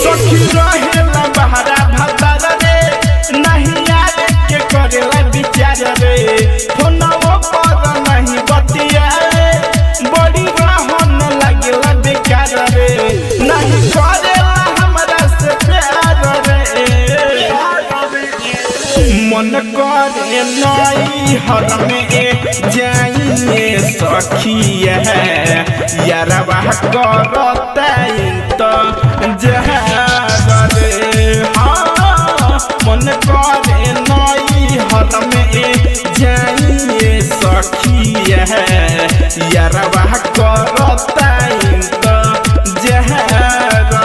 सखी रहेला बहरा भतार रे नहीं आवे के करेला विचार रे फोनवा पर नहीं बतियाए बड़ी रहन लागेला बेकार रे नहीं करेला हमरा से प्यार रे मन करे नई हर में जाइए सखी है यारवा करता तो जहरे हाँ मन करे नई हर में जाइए सखी है यारवा करता तो जहरे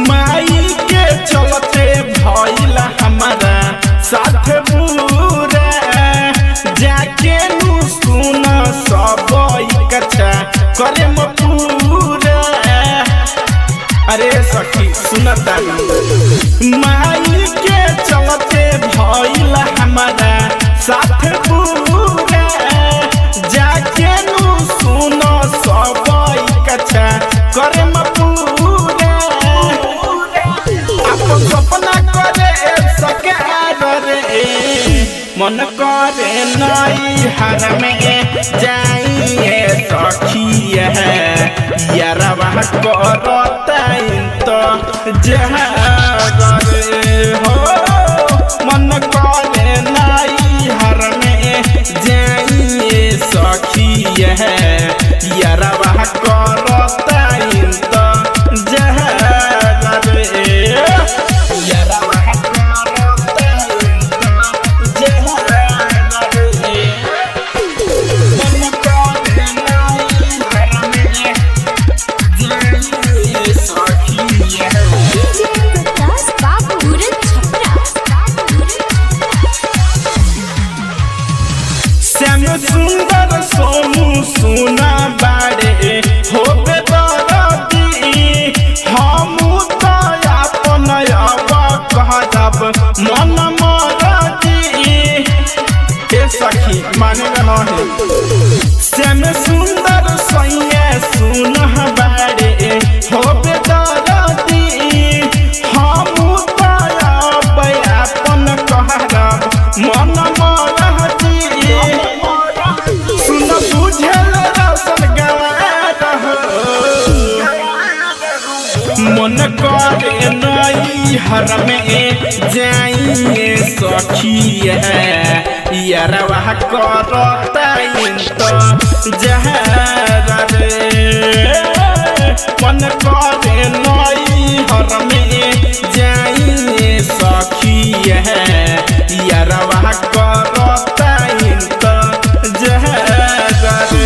माई के चलते भइला हमारा साथ पूरा जाके नु सुन सब इकट्ठा करे पूरा। अरे सखी सुनता माई के चलते भइला हमारा साथ पूरा जाके नु सुन सब इकट्ठा करे सपना करे सकार रे मन करे नई हर में जाइए सखी है यारवा करता तो जहरे हो मन करे नई हर में जाइए सखी है यारवा करता तो सुंदर सोनू सुना बाड़े हो बेदरदी हम तो अपन अब कहब मन मरदी ए सखी मानेगा नहीं श्याम सुंदर सैया सुन बाड़े हो बेदरदी हम तो अब अपन कहब मन मरदी मन करे नई हर में जाइए सखी है यारवा करता तो जहरे मन करे नई हर में जाइए सखी है यारवा करता तो जहरे।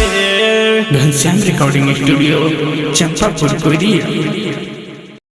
घनश्याम रिकॉर्डिंग स्टूडियो चंपापुर कोरिया।